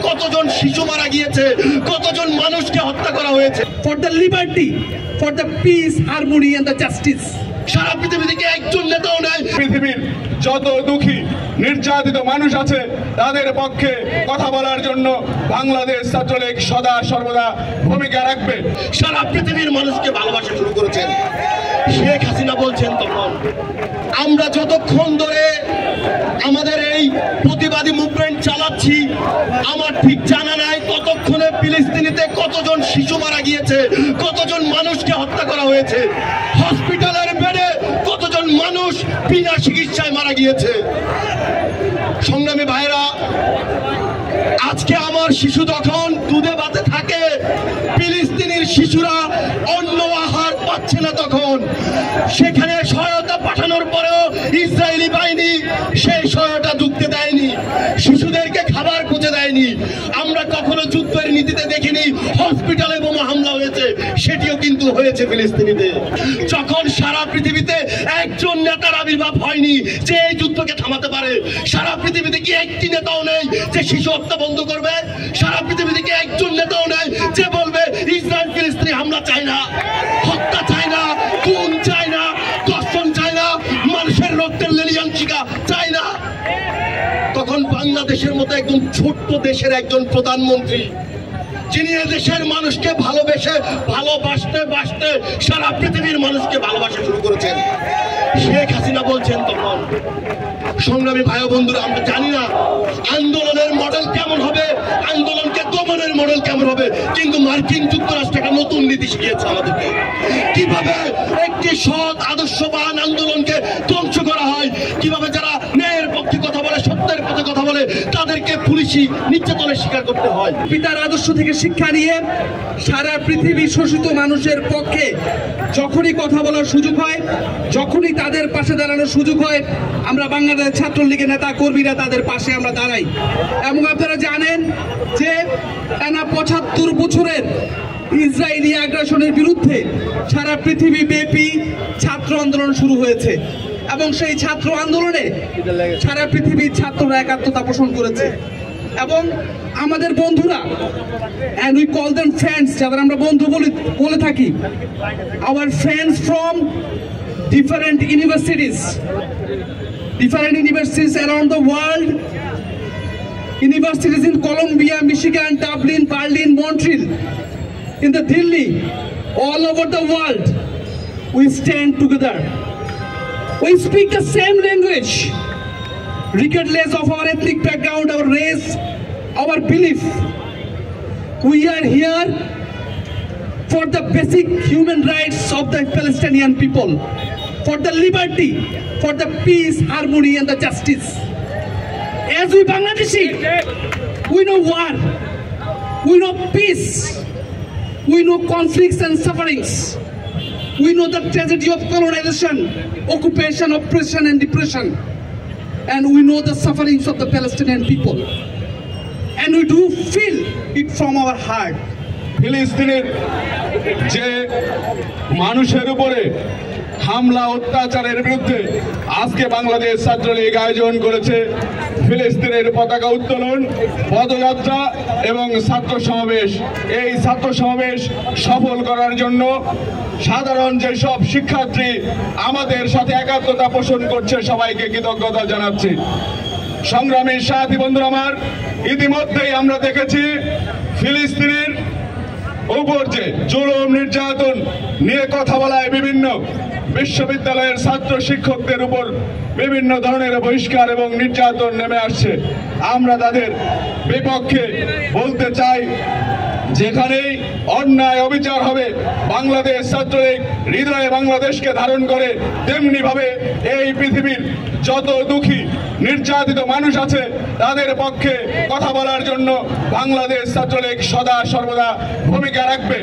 কতজন শিশু মারা গিয়েছে, কতজন মানুষকে হত্যা করা হয়েছে। For the liberty, for the peace, harmony and the justice. সারা পৃথিবী থেকে একজন নেতাও নাই। পৃথিবীর যত দুঃখী নির্যাতিত মানুষ আছে তাদের পক্ষে কথা বলার জন্য বাংলাদেশ ছাত্রলীগ সদা সর্বদা ভূমিকা রাখবে। সারা পৃথিবীর মানুষকে ভালোবাসা শুরু করেছেন শেখ হাসিনা। বলছেন তখন আমরা যতক্ষণ ধরে আমাদের এই প্রতিবাদী মুভমেন্ট চালাচ্ছি, আমার ঠিক জানা নাই ততক্ষণে ফিলিস্তিনিতে কতজন শিশু মারা গিয়েছে, কতজন মানুষকে হত্যা করা হয়েছে, হসপিটালের বেডে কতজন মানুষ বিনা চিকিৎসায় মারা গিয়েছে। সংগ্রামী ভাইরা, আজকে আমার শিশু যখন দুধে ভাতে থাকে, ফিলিস্তিনির শিশুরা অন্য আহার পাচ্ছে না, তখন সেখানে সহায়তা পাঠানোর পরেও ইসরায়েলি বাহিনী সেই সহায়তা ঢুকতে দেয়নি, শিশুদেরকে খাবার খুঁজে দেয়নি। আমরা কখনো যুদ্ধের নীতিতে দেখিনি হসপিটালে বোমা হামলা হয়েছে, সেটিও কিন্তু হয়েছে ফিলিস্তিনিতে। যখন সারা পৃথিবীতে একজন নেতার আবির্ভাব হয়নি যে এই যুদ্ধকে থামাতে পারে, সারা পৃথিবীতে কি একটি নেতাও নেই যে শিশু হত্যা বন্ধ করবে, সারা পৃথিবীতে কি একজন নেতাও নেই যে বলবে ইসরায়েল ফিলিস্তিনি হামলা চায় না, হত্যা চায় না, খুন চায় না, ধর্ষণ চায় না, মানুষের রক্তের লেলিয়াংশিকা চায় না। তখন বাংলাদেশের মতো একদম ছোট্ট দেশের একজন প্রধানমন্ত্রী, যিনি দেশের মানুষকে ভালোবাসতে সারা পৃথিবীর মানুষকে ভালোবাসা শুরু করেছেন, শেখ হাসিনা বলছেন তখন, সংগ্রামী ভাই বন্ধুরা, আমরা জানি না আন্দোলনের মডেল কেমন হবে, আন্দোলনকে দমনের মডেল কেমন হবে, কিন্তু মার্কিন যুক্তরাষ্ট্র একটা নতুন নীতি শিখিয়েছে আমাদেরকে কিভাবে একটি সৎ আদর্শবান আন্দোলনকে ধ্বংস করা হয়, কিভাবে যারা ন্যায়ের পক্ষে কথা বলে, সত্যের পক্ষে কথা বলে, তাদেরকে পুলিশি নির্যাতনের শিকার করতে হয়। পিতার আদর্শ থেকে শিক্ষা নিয়ে সারা পৃথিবীর শোষিত মানুষের পক্ষে যখনই কথা বলার সুযোগ হয়, যখনই তাদের পাশে দাঁড়ানোর সুযোগ হয়, আমরা বাংলাদেশ ছাত্রলীগের নেতা কর্মীরা তাদের পাশে আমরা দাঁড়াই। এবং আপনারা জানেন যে টানা ৭৫ বছরের ইসরায়েলি আগ্রাসনের বিরুদ্ধে সারা পৃথিবী ব্যাপী ছাত্র আন্দোলন শুরু হয়েছে এবং সেই ছাত্র আন্দোলনে সারা পৃথিবীর ছাত্ররা একাত্মতা পোষণ করেছে। এবং আমাদের বন্ধুরা, and we call them friends, যাদের আমরা বন্ধু বলে থাকি, our friends from different universities around the world, universities in Columbia, Michigan, Dublin, Berlin, Montreal, in the Delhi, all over the world, we stand together. We speak the same language, regardless of our ethnic background, our race, our belief. We are here for the basic human rights of the Palestinian people, for the liberty, for the peace, harmony and the justice. As we Bangladeshi, we know war, we know peace, we know conflicts and sufferings, we know the tragedy of colonization, occupation, oppression and depression, and we know the sufferings of the Palestinian people, and we do feel it from our heart. ফিলিস্তিনের যে মানুষের উপরে হামলা অত্যাচারের বিরুদ্ধে আজকে বাংলাদেশ ছাত্রলীগ আয়োজন করেছে ফিলিস্তিনের পতাকা উত্তোলন, পদযাত্রা এবং ছাত্র সমাবেশ। এই ছাত্র সমাবেশ সফল করার জন্য সাধারণ যেসব শিক্ষার্থী আমাদের সাথে একাত্মতা পোষণ করছে, সবাইকে কৃতজ্ঞতা জানাচ্ছি। সংগ্রামী সাথী বন্ধুরা আমার, ইতিমধ্যেই আমরা দেখেছি ফিলিস্তিনের উপর যে জুলুম নির্যাতন নিয়ে কথা বলায় বিভিন্ন বিশ্ববিদ্যালয়ের ছাত্র শিক্ষকদের উপর বিভিন্ন ধরনের বহিষ্কার এবং নির্যাতন নেমে আসছে। আমরা তাদের বিপক্ষে বলতে চাই, যেখানেই অন্যায় অবিচার হবে বাংলাদেশ ছাত্রলীগ হৃদয়ে বাংলাদেশকে ধারণ করে, তেমনি ভাবে এই পৃথিবীর যত দুঃখী নির্যাতিত মানুষ আছে তাদের পক্ষে কথা বলার জন্য বাংলাদেশ ছাত্রলীগ সদা সর্বদা ভূমিকা রাখবে।